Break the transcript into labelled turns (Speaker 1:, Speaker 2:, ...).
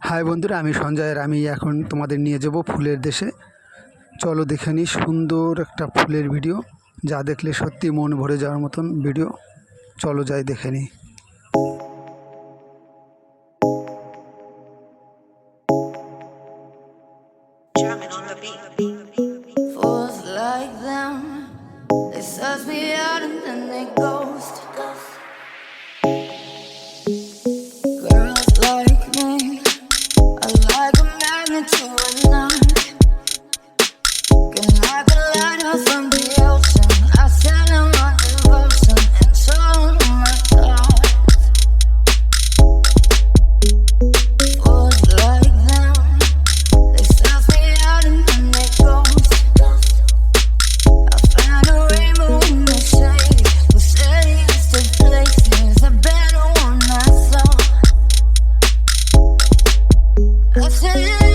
Speaker 1: High বন্ধুরা, আমি সঞ্জয়ের। আমি এখন তোমাদের নিয়ে যাব ফুলের দেশে। চলো দেখে নিই সুন্দর একটা ফুলের ভিডিও, যা দেখলে সত্যি মন ভরে যাওয়ার মতন ভিডিও। চলো যাই দেখে নিই।
Speaker 2: Fools like them, they suss me out and then they ghost. Girls like me are like a magnet to a knot. Can like a lighthouse from the ocean. I send them my devotion and show them my thoughts. Fools like them, they suss me out and then they ghost. I found a rainbow in the shade, who said he used to places a better one I saw. I said